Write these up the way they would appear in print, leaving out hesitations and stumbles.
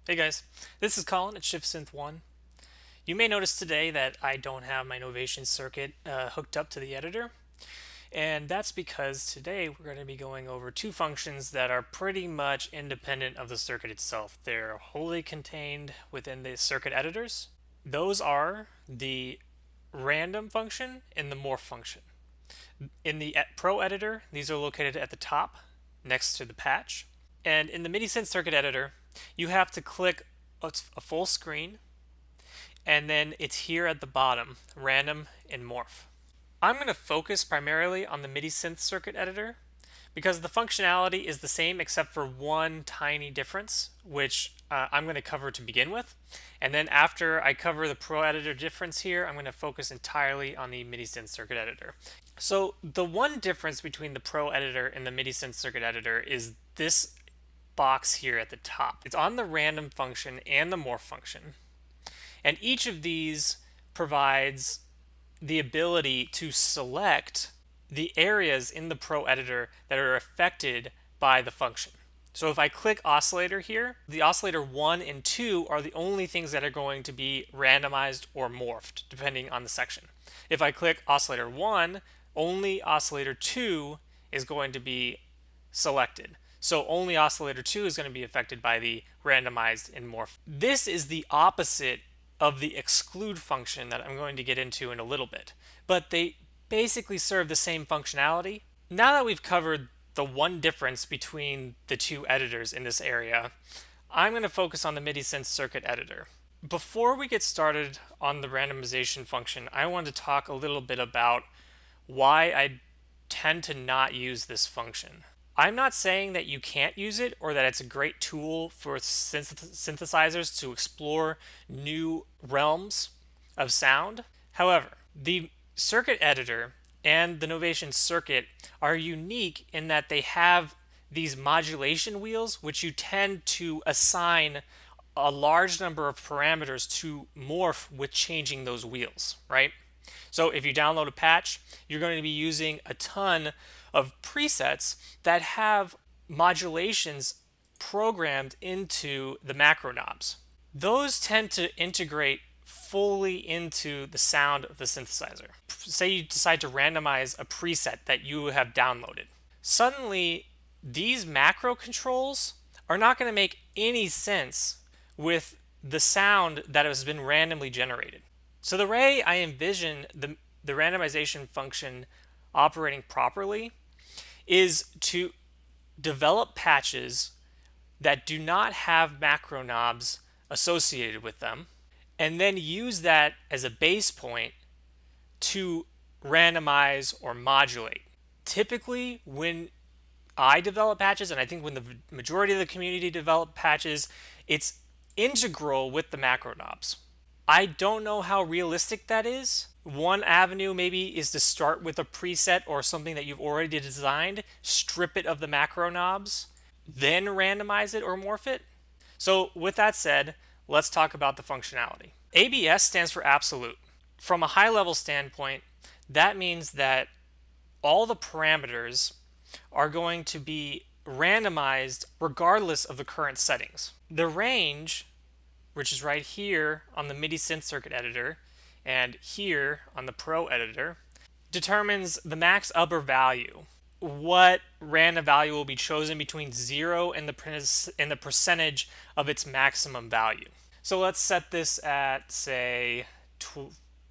Hey guys, this is Colin at ShiftSynth1. You may notice today that I don't have my Novation circuit hooked up to the editor, and that's because today we're going to be going over two functions that are pretty much independent of the circuit itself. They're wholly contained within the circuit editors. Those are the random function and the morph function. In the Pro editor, these are located at the top next to the patch. And in the MIDI-Synth circuit editor, you have to click a full screen, and then it's here at the bottom, Random and Morph. I'm going to focus primarily on the MIDI-Synth circuit editor because the functionality is the same except for one tiny difference, which I'm going to cover to begin with. And then after I cover the Pro editor difference here, I'm going to focus entirely on the MIDI-Synth circuit editor. So the one difference between the Pro editor and the MIDI-Synth circuit editor is this box here at the top. It's on the random function and the morph function. And each of these provides the ability to select the areas in the Pro editor that are affected by the function. So if I click oscillator here, the oscillator 1 and 2 are the only things that are going to be randomized or morphed, depending on the section. If I click oscillator 1, only oscillator 2 is going to be selected. So only oscillator 2 is going to be affected by the randomized and morph. This is the opposite of the exclude function that I'm going to get into in a little bit. But they basically serve the same functionality. Now that we've covered the one difference between the two editors in this area, I'm going to focus on the MIDI-Synth circuit editor. Before we get started on the randomization function, I want to talk a little bit about why I tend to not use this function. I'm not saying that you can't use it or that it's a great tool for synthesizers to explore new realms of sound. However, the circuit editor and the Novation circuit are unique in that they have these modulation wheels, which you tend to assign a large number of parameters to morph with changing those wheels, right? So if you download a patch, you're going to be using a ton of presets that have modulations programmed into the macro knobs. Those tend to integrate fully into the sound of the synthesizer. Say you decide to randomize a preset that you have downloaded. Suddenly, these macro controls are not going to make any sense with the sound that has been randomly generated. So the way I envision the randomization function operating properly is to develop patches that do not have macro knobs associated with them, and then use that as a base point to randomize or modulate. Typically, when I develop patches, and I think when the majority of the community develop patches, it's integral with the macro knobs. I don't know how realistic that is. One avenue maybe is to start with a preset or something that you've already designed, strip it of the macro knobs, then randomize it or morph it. So with that said, let's talk about the functionality. ABS stands for absolute. From a high level standpoint, that means that all the parameters are going to be randomized regardless of the current settings. The range, which is right here on the MIDI-Synth circuit editor and here on the Pro editor, determines the max upper value. What random value will be chosen between 0 and the percentage of its maximum value. So let's set this at, say,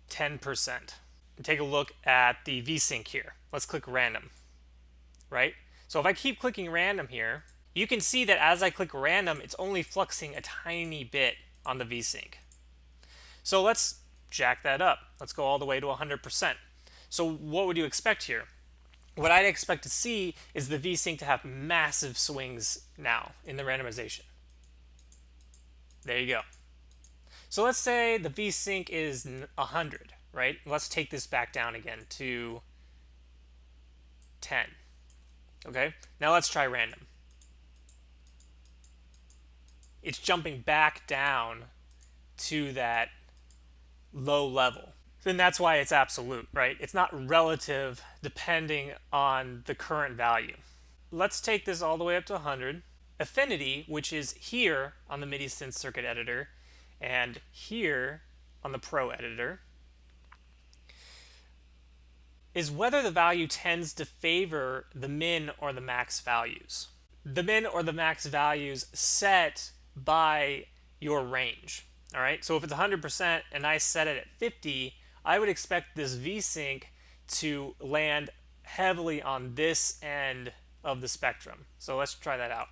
10%. And take a look at the VSync here. Let's click random, right? So if I keep clicking random here, you can see that as I click random, it's only fluxing a tiny bit on the VSync. So let's jack that up. Let's go all the way to 100%. So what would you expect here? What I'd expect to see is the VSync to have massive swings now in the randomization. There you go. So let's say the VSync is 100, right? Let's take this back down again to 10. Okay, now let's try random. It's jumping back down to that low level. Then that's why it's absolute, right? It's not relative depending on the current value. Let's take this all the way up to 100. affinity, which is here on the Novation Circuit Editor and here on the Pro Editor, is whether the value tends to favor the min or the max values. The min or the max values set by your range. All right, so if it's 100% and I set it at 50, I would expect this VSync to land heavily on this end of the spectrum. So let's try that out.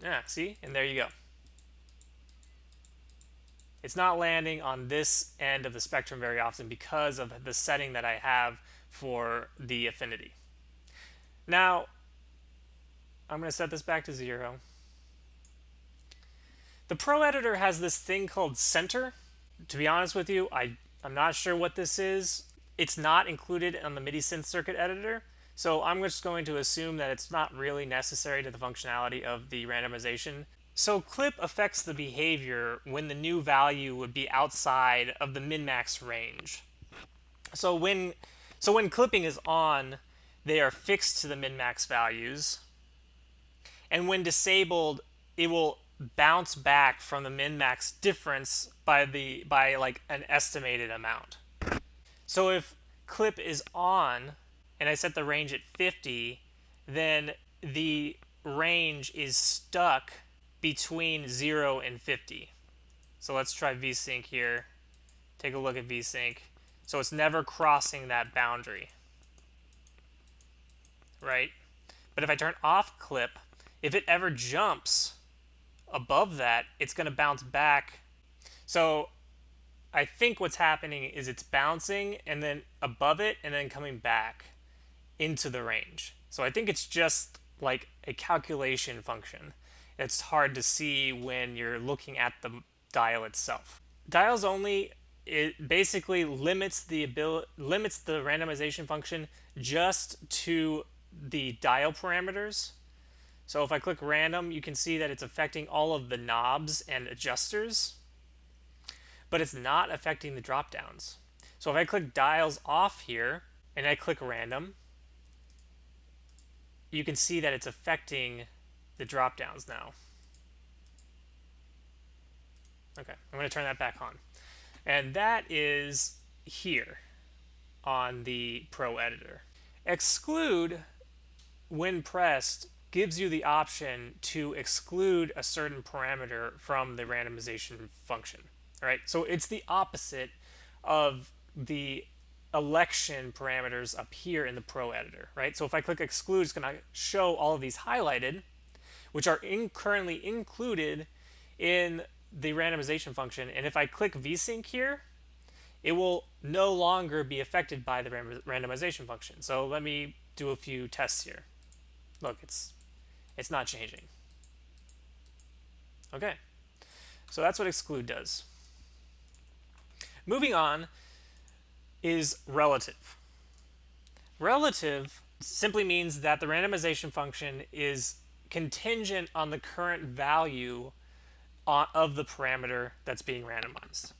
Yeah, see? And there you go. It's not landing on this end of the spectrum very often because of the setting that I have for the affinity. Now, I'm going to set this back to 0. The Pro Editor has this thing called center. To be honest with you, I'm not sure what this is. It's not included on the MIDI synth circuit editor, so I'm just going to assume that it's not really necessary to the functionality of the randomization. So clip affects the behavior when the new value would be outside of the min-max range. So when clipping is on, they are fixed to the min-max values, and when disabled, it will bounce back from the min-max difference by like an estimated amount. So if clip is on and I set the range at 50, then the range is stuck between 0 and 50. So let's try VSync here. Take a look at VSync. So it's never crossing that boundary, right? But if I turn off clip, if it ever jumps above that, it's going to bounce back. So I think what's happening is it's bouncing and then above it and then coming back into the range. So I think it's just like a calculation function. It's hard to see when you're looking at the dial itself. Dials only, it basically limits the randomization function just to the dial parameters. So if I click random, you can see that it's affecting all of the knobs and adjusters, but it's not affecting the drop downs. So if I click dials off here and I click random, you can see that it's affecting the drop downs now. Okay, I'm going to turn that back on. And that is here on the Pro Editor. Exclude, when pressed, gives you the option to exclude a certain parameter from the randomization function. All right, so it's the opposite of the election parameters up here in the Pro Editor, right? So if I click exclude, it's going to show all of these highlighted, which are currently included in the randomization function. And if I click VSync here, it will no longer be affected by the randomization function. So let me do a few tests here. Look, it's not changing. Okay, so that's what exclude does. Moving on is relative. Relative simply means that the randomization function is contingent on the current value of the parameter that's being randomized.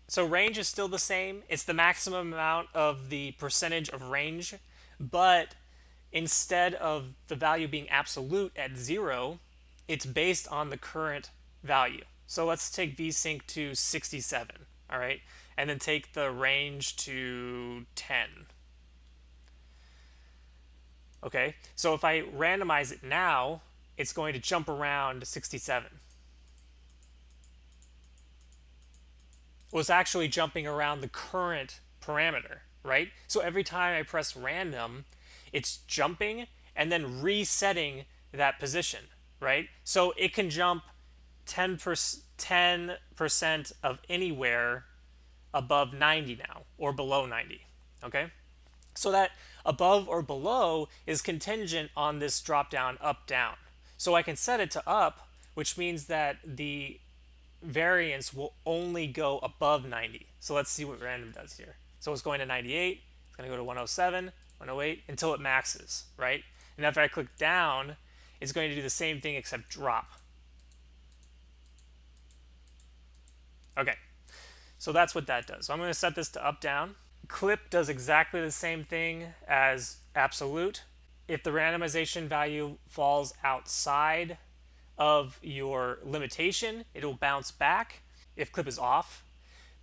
So range is still the same. It's the maximum amount of the percentage of range, but instead of the value being absolute at 0, it's based on the current value. So let's take VSync to 67, all right? And then take the range to 10. Okay, so if I randomize it now, it's going to jump around to 67. Well, it's actually jumping around the current parameter, right? So every time I press random, it's jumping and then resetting that position, right? So it can jump 10% of anywhere above 90 now, or below 90, okay? So that above or below is contingent on this drop down up down. So I can set it to up, which means that the variance will only go above 90. So let's see what random does here. So it's going to 98, it's going to go to 107, 108 until it maxes, right? And if I click down, it's going to do the same thing except drop. Okay, so that's what that does. So I'm going to set this to up down. Clip does exactly the same thing as absolute. if the randomization value falls outside of your limitation, it will bounce back if clip is off.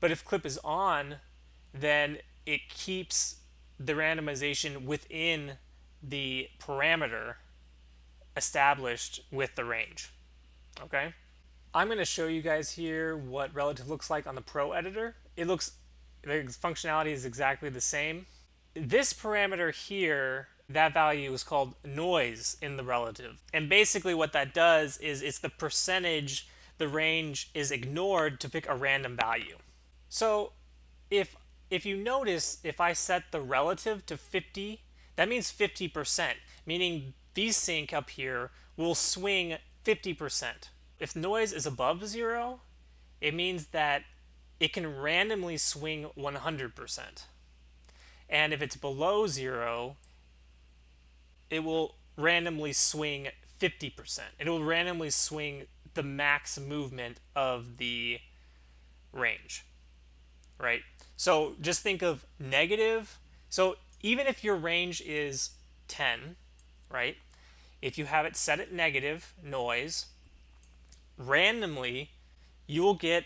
But if clip is on, then it keeps the randomization within the parameter established with the range. Okay? I'm going to show you guys here what relative looks like on the Pro editor. The functionality is exactly the same. This parameter here, that value is called noise in the relative. And basically what that does is it's the percentage the range is ignored to pick a random value. So if you notice, if I set the relative to 50, that means 50%, meaning VSync up here will swing 50%. If noise is above 0, it means that it can randomly swing 100%. And if it's below 0, it will randomly swing 50%. It will randomly swing the max movement of the range, right? So just think of negative. So even if your range is 10, right? If you have it set at negative noise, randomly you will get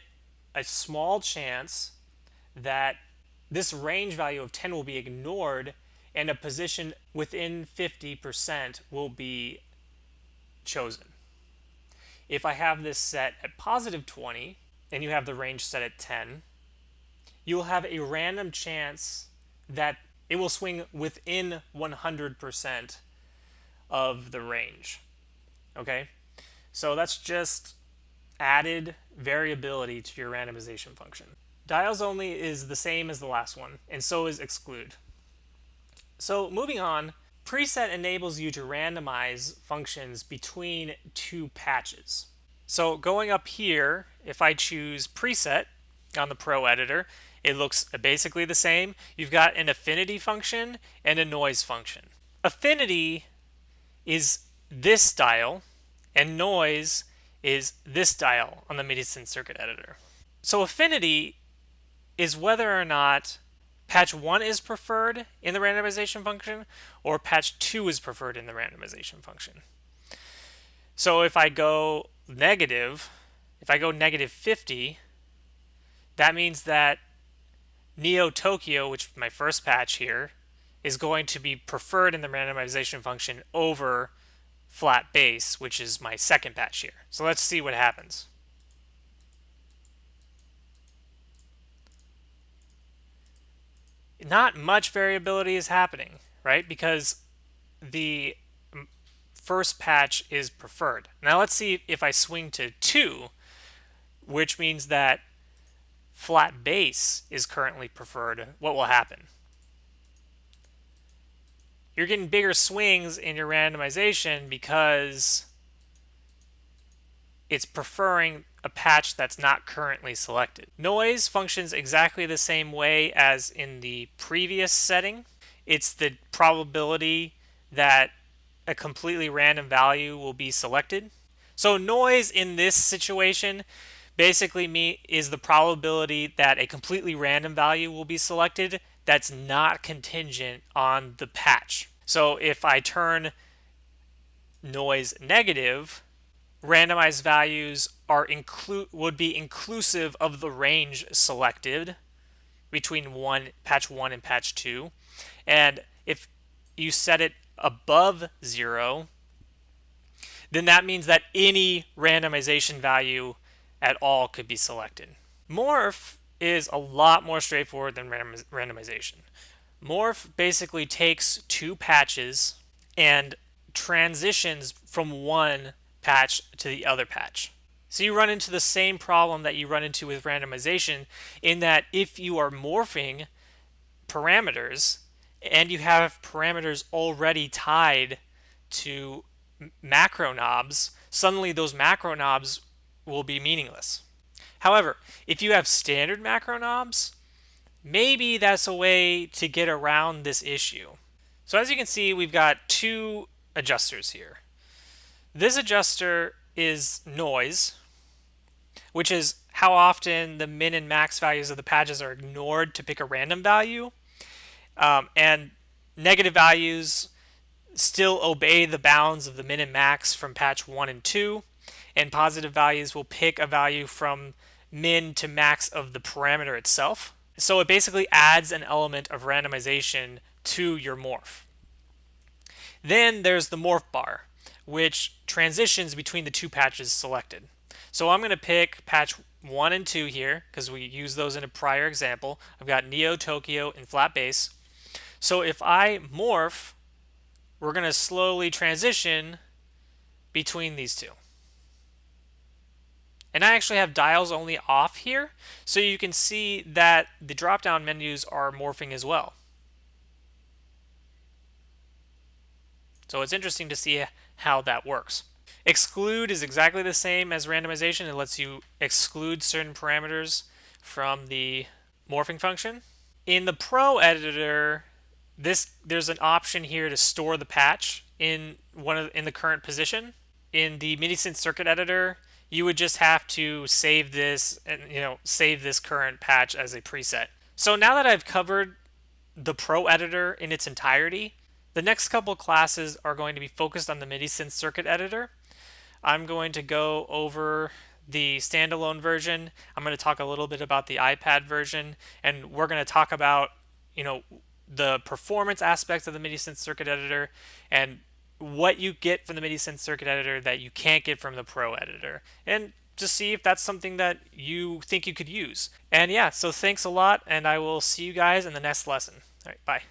a small chance that this range value of 10 will be ignored and a position within 50% will be chosen. If I have this set at positive 20 and you have the range set at 10, you will have a random chance that it will swing within 100% of the range. Okay? So that's just added variability to your randomization function. Dials only is the same as the last one, and so is exclude. So moving on, preset enables you to randomize functions between two patches. So going up here, if I choose preset on the Pro editor, it looks basically the same. You've got an affinity function and a noise function. Affinity is this dial, and noise is this dial on the Novation Circuit Editor. So affinity is whether or not patch 1 is preferred in the randomization function or patch 2 is preferred in the randomization function. So if I go negative 50, that means that Neo Tokyo, which is my first patch here, is going to be preferred in the randomization function over flat bass, which is my second patch here. So let's see what happens. Not much variability is happening, right? Because the first patch is preferred. Now let's see if I swing to 2, which means that flat bass is currently preferred, what will happen? You're getting bigger swings in your randomization because it's preferring a patch that's not currently selected. Noise functions exactly the same way as in the previous setting. It's the probability that a completely random value will be selected. So noise in this situation basically is the probability that a completely random value will be selected that's not contingent on the patch. So if I turn noise negative, randomized values would be inclusive of the range selected between patch 1 and patch 2. And if you set it above 0, then that means that any randomization value at all could be selected. Morph is a lot more straightforward than randomization. Morph basically takes two patches and transitions from one patch to the other patch. So you run into the same problem that you run into with randomization, in that if you are morphing parameters and you have parameters already tied to macro knobs, suddenly those macro knobs will be meaningless. However, if you have standard macro knobs, maybe that's a way to get around this issue. So as you can see, we've got two adjusters here. This adjuster is noise, which is how often the min and max values of the patches are ignored to pick a random value. And negative values still obey the bounds of the min and max from patch 1 and 2, and positive values will pick a value from min to max of the parameter itself. So it basically adds an element of randomization to your morph. Then there's the morph bar, which transitions between the two patches selected. So I'm going to pick patch 1 and 2 here because we used those in a prior example. I've got Neo, Tokyo, and flat bass. So if I morph, we're going to slowly transition between these two. And I actually have dials only off here, so you can see that the drop-down menus are morphing as well. So it's interesting to see how that works. Exclude is exactly the same as randomization. It lets you exclude certain parameters from the morphing function. In the Pro editor, there's an option here to store the patch in the current position. In the Novation Circuit Editor, you would just have to save this and save this current patch as a preset. So now that I've covered the Pro editor in its entirety, the next couple classes are going to be focused on the Novation Circuit Editor. I'm going to go over the standalone version. I'm going to talk a little bit about the iPad version, and we're going to talk about the performance aspects of the Novation Circuit Editor and what you get from the Novation Circuit Editor that you can't get from the Pro editor, and just see if that's something that you think you could use. And yeah, so thanks a lot, and I will see you guys in the next lesson. All right, bye.